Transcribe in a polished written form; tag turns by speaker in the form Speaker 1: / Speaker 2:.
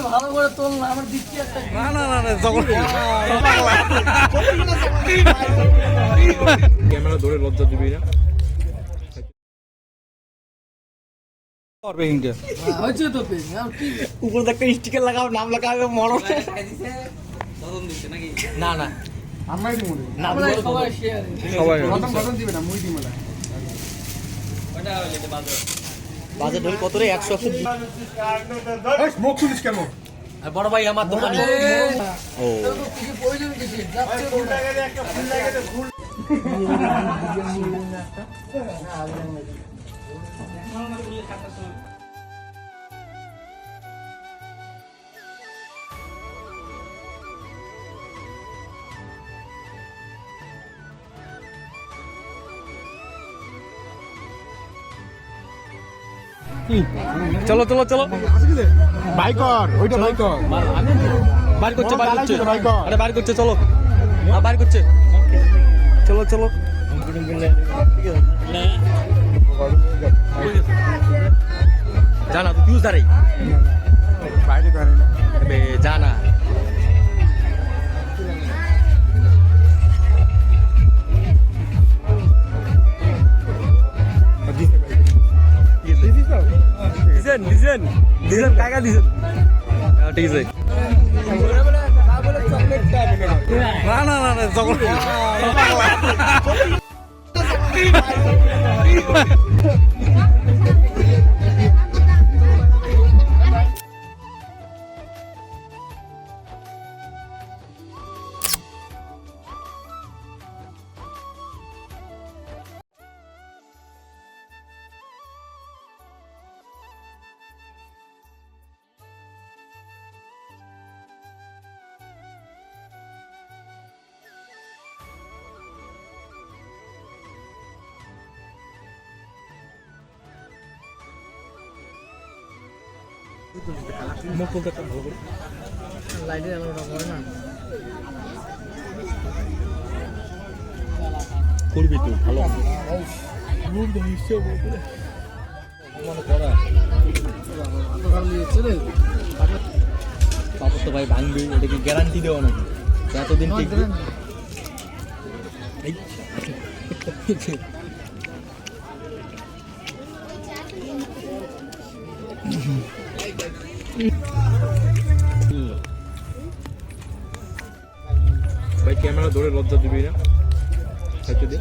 Speaker 1: ভালো করে তোল না, আমার দিচ্ছি একটা।
Speaker 2: না না না না যখন ক্যামেরা ধরে লজ্জা দিবি না করবে হিংকে
Speaker 1: হয়েছে তো পেজ আর কি
Speaker 2: উপরে একটা স্টিকার লাগাও নাম লাগাও মরো না না
Speaker 3: আমরাই দিব না
Speaker 1: আমরা সবাই শেয়ার
Speaker 2: সবাই
Speaker 3: প্রথম প্রথম দিবে না মুই দিব না
Speaker 2: বাজার ধরে কত রে 100
Speaker 3: এই মুখ খুলিস কেন
Speaker 2: আর বড় ভাই আমার দোকানে ও
Speaker 1: তো কিছু প্রয়োজন কিছু যাচ্ছে
Speaker 3: ফুলটা গেলে একটা ফুল লাগে তো ফুল
Speaker 2: চলো চলো চলো
Speaker 3: বাইকর ওইটা বাইকর
Speaker 2: বার করছে বার করছে
Speaker 3: বাইকর
Speaker 2: আরে বার করছে চলো বার করছে চলো চলো জানা তুই কিউ সারে
Speaker 3: বাইরে করে না
Speaker 2: বে জানা ডিজাইন ডিজাইন ডিজাইন কাকা ডিজাইন ঠিক আছে না না না না যখন মুখ খুলতে একটা ভালো করে
Speaker 1: লাইটের আলোটা করে না
Speaker 2: করবি তুই ভালো তারপর তো ভাই ভাঙবি এটা কি গ্যারান্টি দেওয়া নাকি এতদিন টিকবি এই ভাই ক্যামেরা ধরে লজ্জা দিবি না খাইতে দে